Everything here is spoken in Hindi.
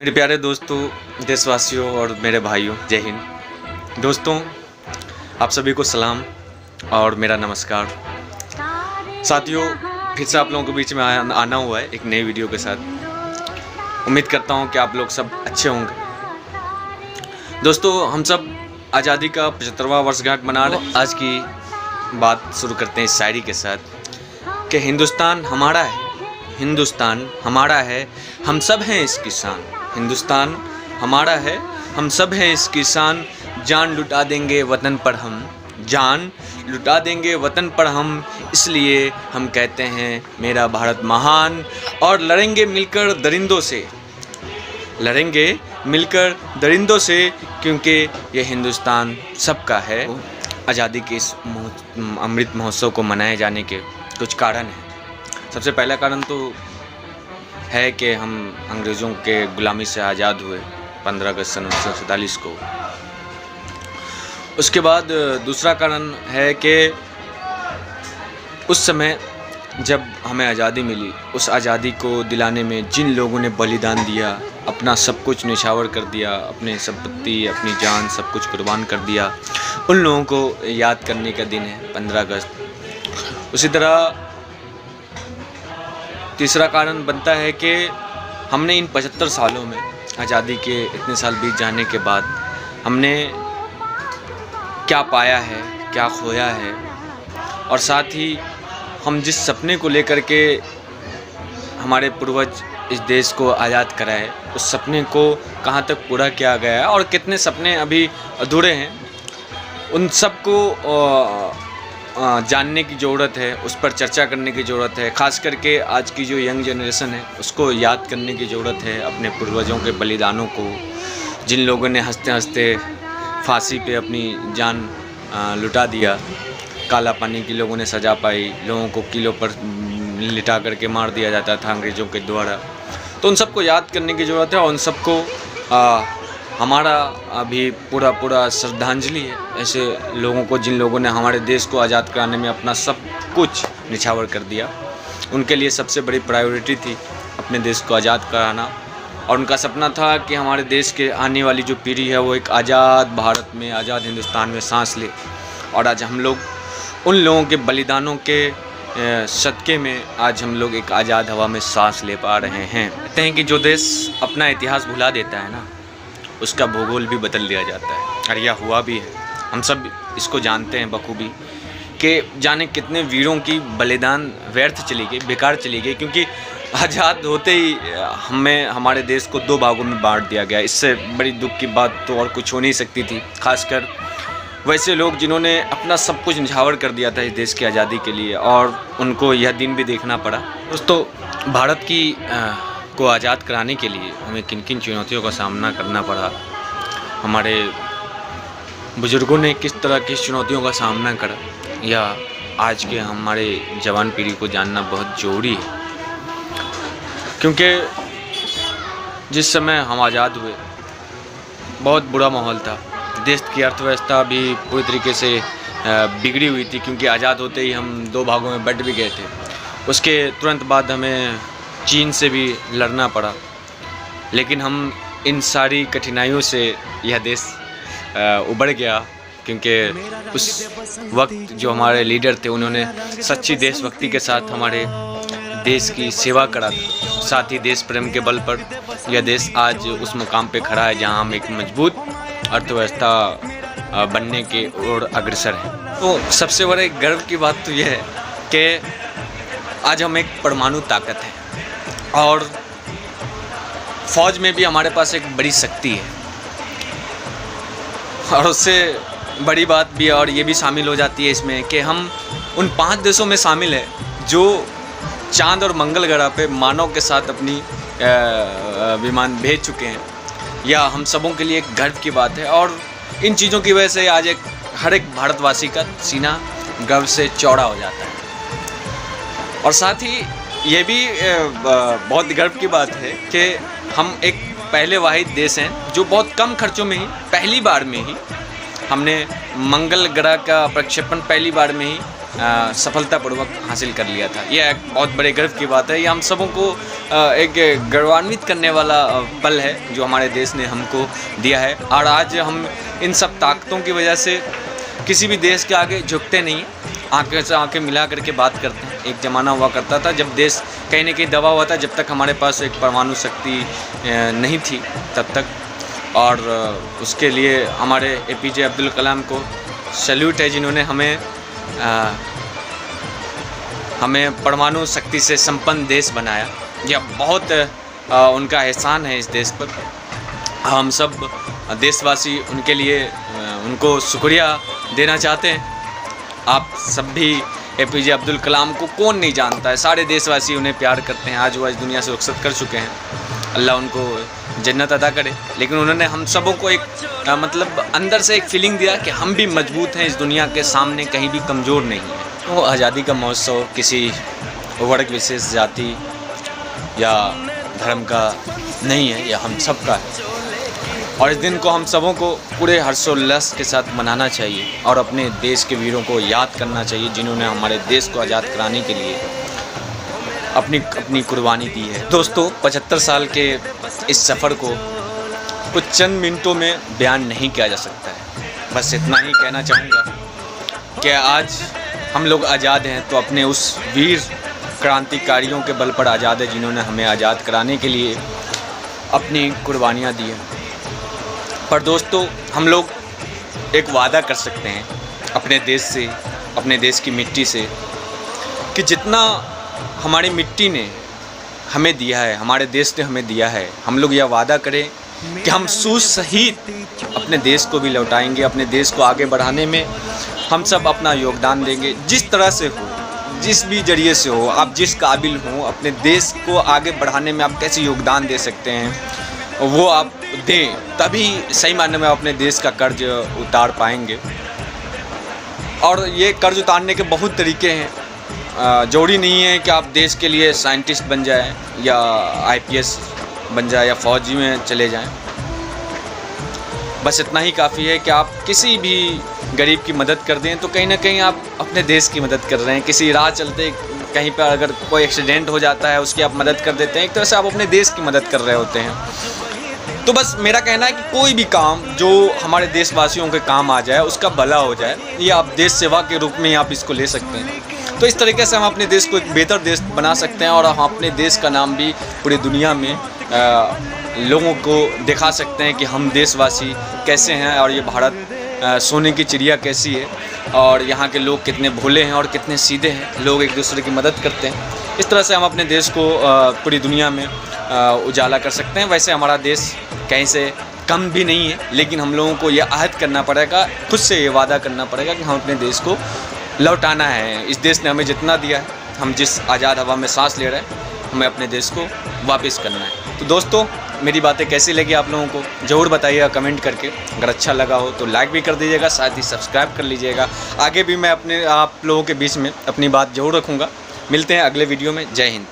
मेरे प्यारे दोस्तों, देशवासियों और मेरे भाइयों, जय हिंद। दोस्तों, आप सभी को सलाम और मेरा नमस्कार। साथियों, फिर से आप लोगों के बीच में आना हुआ है एक नई वीडियो के साथ। उम्मीद करता हूं कि आप लोग सब अच्छे होंगे। दोस्तों, हम सब आज़ादी का 75वां वर्षगांठ मना रहे। आज की बात शुरू करते हैं इस शायरी के साथ कि हिंदुस्तान हमारा है, हिंदुस्तान हमारा है, हम सब हैं इसकी शान। हिंदुस्तान हमारा है, हम सब हैं इसकी शान। जान लुटा देंगे वतन पर हम, जान लुटा देंगे वतन पर हम। इसलिए हम कहते हैं मेरा भारत महान। और लड़ेंगे मिलकर दरिंदों से, लड़ेंगे मिलकर दरिंदों से, क्योंकि ये हिंदुस्तान सबका है। आज़ादी के इस अमृत महोत्सव को मनाए जाने के कुछ कारण हैं। सबसे पहला कारण तो है कि हम अंग्रेज़ों के गुलामी से आज़ाद हुए 15 अगस्त सन 1947 को। उसके बाद दूसरा कारण है कि उस समय जब हमें आज़ादी मिली, उस आज़ादी को दिलाने में जिन लोगों ने बलिदान दिया, अपना सब कुछ निछावर कर दिया, अपने संपत्ति, अपनी जान, सब कुछ कुर्बान कर दिया, उन लोगों को याद करने का दिन है 15 अगस्त। उसी तरह तीसरा कारण बनता है कि हमने इन 75 सालों में, आज़ादी के इतने साल बीत जाने के बाद, हमने क्या पाया है, क्या खोया है, और साथ ही हम जिस सपने को लेकर के हमारे पूर्वज इस देश को आज़ाद कराए, उस सपने को कहाँ तक पूरा किया गया है और कितने सपने अभी अधूरे हैं, उन सब को जानने की ज़रूरत है, उस पर चर्चा करने की ज़रूरत है। ख़ास करके आज की जो यंग जनरेशन है, उसको याद करने की ज़रूरत है अपने पूर्वजों के बलिदानों को, जिन लोगों ने हंसते हंसते फांसी पे अपनी जान लुटा दिया। काला पानी की लोगों ने सज़ा पाई, लोगों को किलों पर लिटा करके मार दिया जाता था अंग्रेज़ों के द्वारा। तो उन सबको याद करने की ज़रूरत है और उन सबको हमारा अभी पूरा श्रद्धांजलि है ऐसे लोगों को, जिन लोगों ने हमारे देश को आज़ाद कराने में अपना सब कुछ निछावर कर दिया। उनके लिए सबसे बड़ी प्रायोरिटी थी अपने देश को आज़ाद कराना, और उनका सपना था कि हमारे देश के आने वाली जो पीढ़ी है वो एक आज़ाद भारत में, आज़ाद हिंदुस्तान में सांस ले। और आज हम लोग उन लोगों के बलिदानों के सदक़े में आज हम लोग एक आज़ाद हवा में सांस ले पा रहे हैं। कहते हैं कि जो देश अपना इतिहास भुला देता है ना, उसका भूगोल भी बदल दिया जाता है। और यह हुआ भी है। हम सब इसको जानते हैं बखूबी कि जाने कितने वीरों की बलिदान व्यर्थ चली गई, बेकार चली गई, क्योंकि आज़ाद होते ही हमें हमारे देश को 2 भागों में बांट दिया गया। इससे बड़ी दुख की बात तो और कुछ हो नहीं सकती थी। खासकर वैसे लोग जिन्होंने अपना सब कुछ निछावर कर दिया था इस देश की आज़ादी के लिए, और उनको यह दिन भी देखना पड़ा। दोस्तों, भारत की को आज़ाद कराने के लिए हमें किन किन चुनौतियों का सामना करना पड़ा, हमारे बुज़ुर्गों ने किस तरह की चुनौतियों का सामना करा, या आज के हमारे जवान पीढ़ी को जानना बहुत ज़रूरी है। क्योंकि जिस समय हम आज़ाद हुए बहुत बुरा माहौल था। देश की अर्थव्यवस्था भी पूरी तरीके से बिगड़ी हुई थी, क्योंकि आज़ाद होते ही हम 2 भागों में बँट भी गए थे। उसके तुरंत बाद हमें चीन से भी लड़ना पड़ा, लेकिन हम इन सारी कठिनाइयों से यह देश उभर गया, क्योंकि उस वक्त जो हमारे लीडर थे उन्होंने सच्ची देशभक्ति के साथ हमारे देश की सेवा करा था। साथ ही देश प्रेम के बल पर यह देश आज उस मुकाम पे खड़ा है जहां हम एक मजबूत अर्थव्यवस्था बनने के ओर अग्रसर हैं। तो सबसे बड़े गर्व की बात तो यह है कि आज हम एक परमाणु ताकत है, और फ़ौज में भी हमारे पास एक बड़ी शक्ति है। और उससे बड़ी बात भी, और ये भी शामिल हो जाती है इसमें, कि हम उन 5 देशों में शामिल हैं जो चांद और मंगल ग्रह पे मानव के साथ अपनी विमान भेज चुके हैं। यह हम सबों के लिए एक गर्व की बात है, और इन चीज़ों की वजह से आज हर एक भारतवासी का सीना गर्व से चौड़ा हो जाता है। और साथ ही ये भी बहुत गर्व की बात है कि हम एक पहले वाहिद देश हैं जो बहुत कम खर्चों में ही, पहली बार में ही हमने मंगल ग्रह का प्रक्षेपण पहली बार में ही सफलतापूर्वक हासिल कर लिया था। यह एक बहुत बड़े गर्व की बात है। ये हम सबों को एक गौरवान्वित करने वाला पल है जो हमारे देश ने हमको दिया है। और आज हम इन सब ताकतों की वजह से किसी भी देश के आगे झुकते नहीं, आंखें से आंखें मिला करके बात करते हैं। एक ज़माना हुआ करता था जब देश कहीं न कहीं दबा हुआ था, जब तक हमारे पास एक परमाणु शक्ति नहीं थी तब तक। और उसके लिए हमारे APJ अब्दुल कलाम को सैल्यूट है, जिन्होंने हमें परमाणु शक्ति से संपन्न देश बनाया। यह बहुत उनका एहसान है इस देश पर। हम सब देशवासी उनके लिए उनको शुक्रिया देना चाहते हैं। आप सब भी APJ अब्दुल कलाम को कौन नहीं जानता है, सारे देशवासी उन्हें प्यार करते हैं। आज वो इस दुनिया से रुखसत कर चुके हैं, अल्लाह उनको जन्नत अता करे। लेकिन उन्होंने हम सबों को एक मतलब अंदर से एक फीलिंग दिया कि हम भी मजबूत हैं, इस दुनिया के सामने कहीं भी कमज़ोर नहीं हैं। तो आज़ादी का महोत्सव किसी वर्ग विशेष जाति या धर्म का नहीं है, यह हम सब का है। और इस दिन को हम सबों को पूरे हर्षोल्लास के साथ मनाना चाहिए और अपने देश के वीरों को याद करना चाहिए, जिन्होंने हमारे देश को आज़ाद कराने के लिए अपनी कुर्बानी दी है। दोस्तों, 75 साल के इस सफ़र को कुछ चंद मिनटों में बयान नहीं किया जा सकता है। बस इतना ही कहना चाहूँगा कि आज हम लोग आज़ाद हैं तो अपने उस वीर क्रांतिकारियों के बल पर आज़ाद है, जिन्होंने हमें आज़ाद कराने के लिए अपनी कुर्बानियाँ दी हैं। पर दोस्तों, हम लोग एक वादा कर सकते हैं अपने देश से, अपने देश की मिट्टी से, कि जितना हमारी मिट्टी ने हमें दिया है, हमारे देश ने हमें दिया है, हम लोग यह वादा करें कि हम सूझ सहित अपने देश को भी लौटाएंगे। अपने देश को आगे बढ़ाने में हम सब अपना योगदान देंगे। जिस तरह से हो, जिस भी जरिए से हो, आप जिस काबिल हो, अपने देश को आगे बढ़ाने में आप कैसे योगदान दे सकते हैं वो आप दें, तभी सही मायने में अपने देश का कर्ज उतार पाएंगे। और ये कर्ज उतारने के बहुत तरीके हैं। ज़रूरी नहीं है कि आप देश के लिए साइंटिस्ट बन जाएं या IPS बन जाए या फौजी में चले जाएं। बस इतना ही काफ़ी है कि आप किसी भी गरीब की मदद कर दें तो कहीं ना कहीं आप अपने देश की मदद कर रहे हैं। किसी राह चलते कहीं पर अगर कोई एक्सीडेंट हो जाता है, उसकी आप मदद कर देते हैं, एक तरह से आप अपने देश की मदद कर रहे होते हैं। तो बस मेरा कहना है कि कोई भी काम जो हमारे देशवासियों के काम आ जाए, उसका भला हो जाए, ये आप देश सेवा के रूप में आप इसको ले सकते हैं। तो इस तरीके से हम अपने देश को एक बेहतर देश बना सकते हैं और हम अपने देश का नाम भी पूरी दुनिया में लोगों को दिखा सकते हैं कि हम देशवासी कैसे हैं और ये भारत सोने की चिड़िया कैसी है और यहाँ के लोग कितने भोले हैं और कितने सीधे हैं, लोग एक दूसरे की मदद करते हैं। इस तरह से हम अपने देश को पूरी दुनिया में उजाला कर सकते हैं। वैसे हमारा देश कहीं से कम भी नहीं है, लेकिन हम लोगों को ये आहद करना पड़ेगा, खुद से ये वादा करना पड़ेगा कि हम अपने देश को लौटाना है। इस देश ने हमें जितना दिया है, हम जिस आज़ाद हवा में सांस ले रहे हैं, हमें अपने देश को वापस करना है। तो दोस्तों, मेरी बातें कैसी लगी आप लोगों को ज़रूर बताइएगा कमेंट करके। अगर अच्छा लगा हो तो लाइक भी कर दीजिएगा, साथ ही सब्सक्राइब कर लीजिएगा। आगे भी मैं आप लोगों के बीच में अपनी बात ज़रूर रखूँगा। मिलते हैं अगले वीडियो में। जय हिंद।